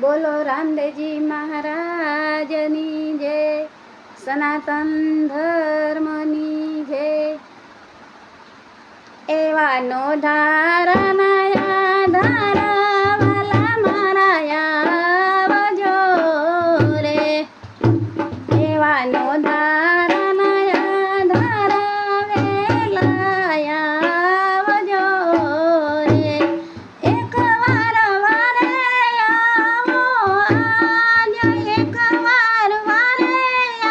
બોલો રામદેવજી મહારાજની જય, સનાતન ધર્મની જય. એવા નો ધારનાયા ધારાવાલા મારા આવજો રે. એવા નો ધારનાયા ધારાવેલા આવજો રે. એકવાર વારે આવો આજ, એકવાર વારે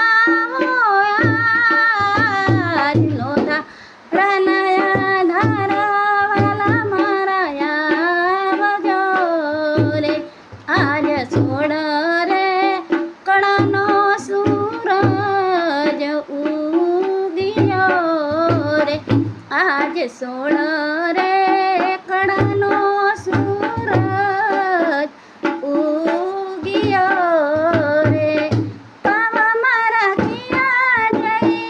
આવો આજ. નો ધારનાયા ધારાવાલા મારા આવજો રે. આજ સોળ રે કળનો સૂરજ ઉગ્યો રે. આજ સોળ રે કળનો સૂરજ ઉગ્યો રે. પાવા મારા કિયા જઈ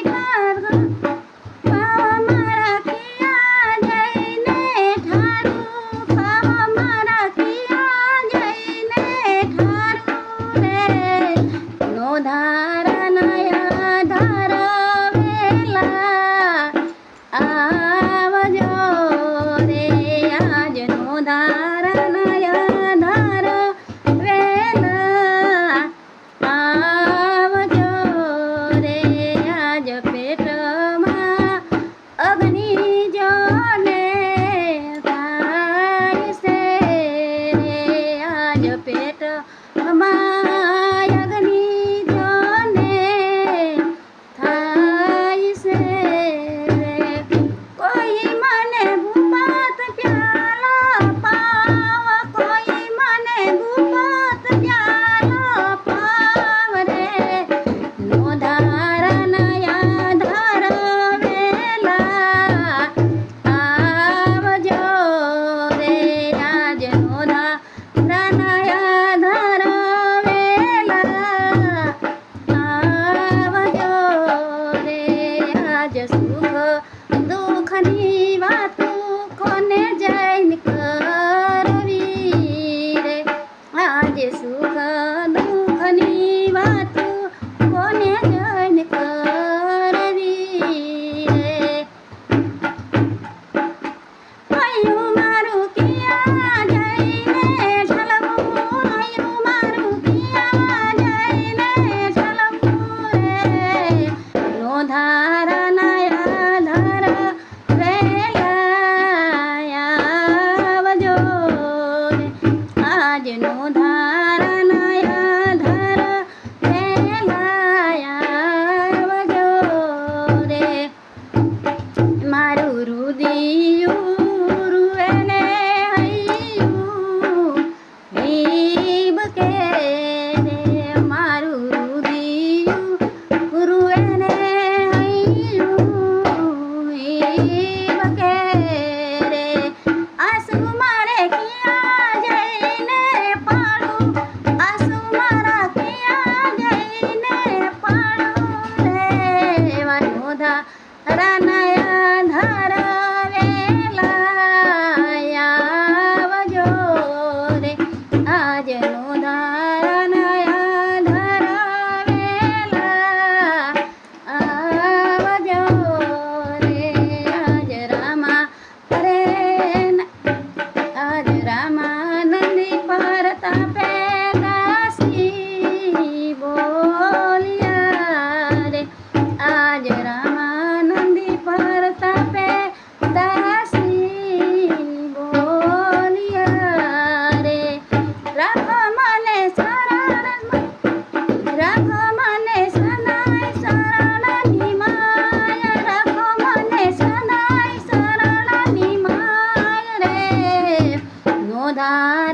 પાવા મારા કિયા જઈને ઠારું. પાવા મારા કિયા જઈને ઠારું રે. નો ધારનાયા ધારાવેલા આવજો રે. આજ નો ધારનાયા ધારાવેલા આવજો રે. આજ પેટમાં અગ્નિ જોને થાય છે રે. આજ પેટમાં અગ્નિ જોને થાય છે રે. કોઈ મને ગુપાત પ્યાલો પાવ, કોઈ મને ગુપાત પ્યાલો પાવ રે. નો ધારનાયા ધારાવેલા આવજો રે. આજ નો ધારનાયા ધારાવેલા આવજો રે. આજ સુખ દુઃખની વાતું કોને જઈને કરવી રે. આજ સુખ દુઃખની વાતું કોને જઈને કરવી રે. હૈયું મારું કિયા જઈને ઠલવું, હૈયું મારું કિયા જઈને ઠલવું રે. નો ધારનાયા ધારાવેલા આવજો રે. આજ નો ધારનાયા ધારાવેલા આવજો રે. મારું રુદિયું રૂવે ને હૈયું હિબકે રે. મારું રુદિયું રૂવે ને હૈયું હિબકે રે. આંસુ મારે કિયા જઈને પાડું, આંસુ મારા કિયા જઈને પાડું રે. એવા નો ધારનાયા ધારાવેલા આવજો રે. આજ નો ધારનાયા ધારાવેલા આવજો રે. આજ રામા રે આજ રામાનંદી પરતાપે દાસી બોલ્યા રે. આજ રામાનંદી પરતાપે દાસી બોલ્યા રે. રાખો મને શરણ, રાખો મને સદાય શરણની માય. રાખો મને સદાય શરણની માય રે. નો ધાર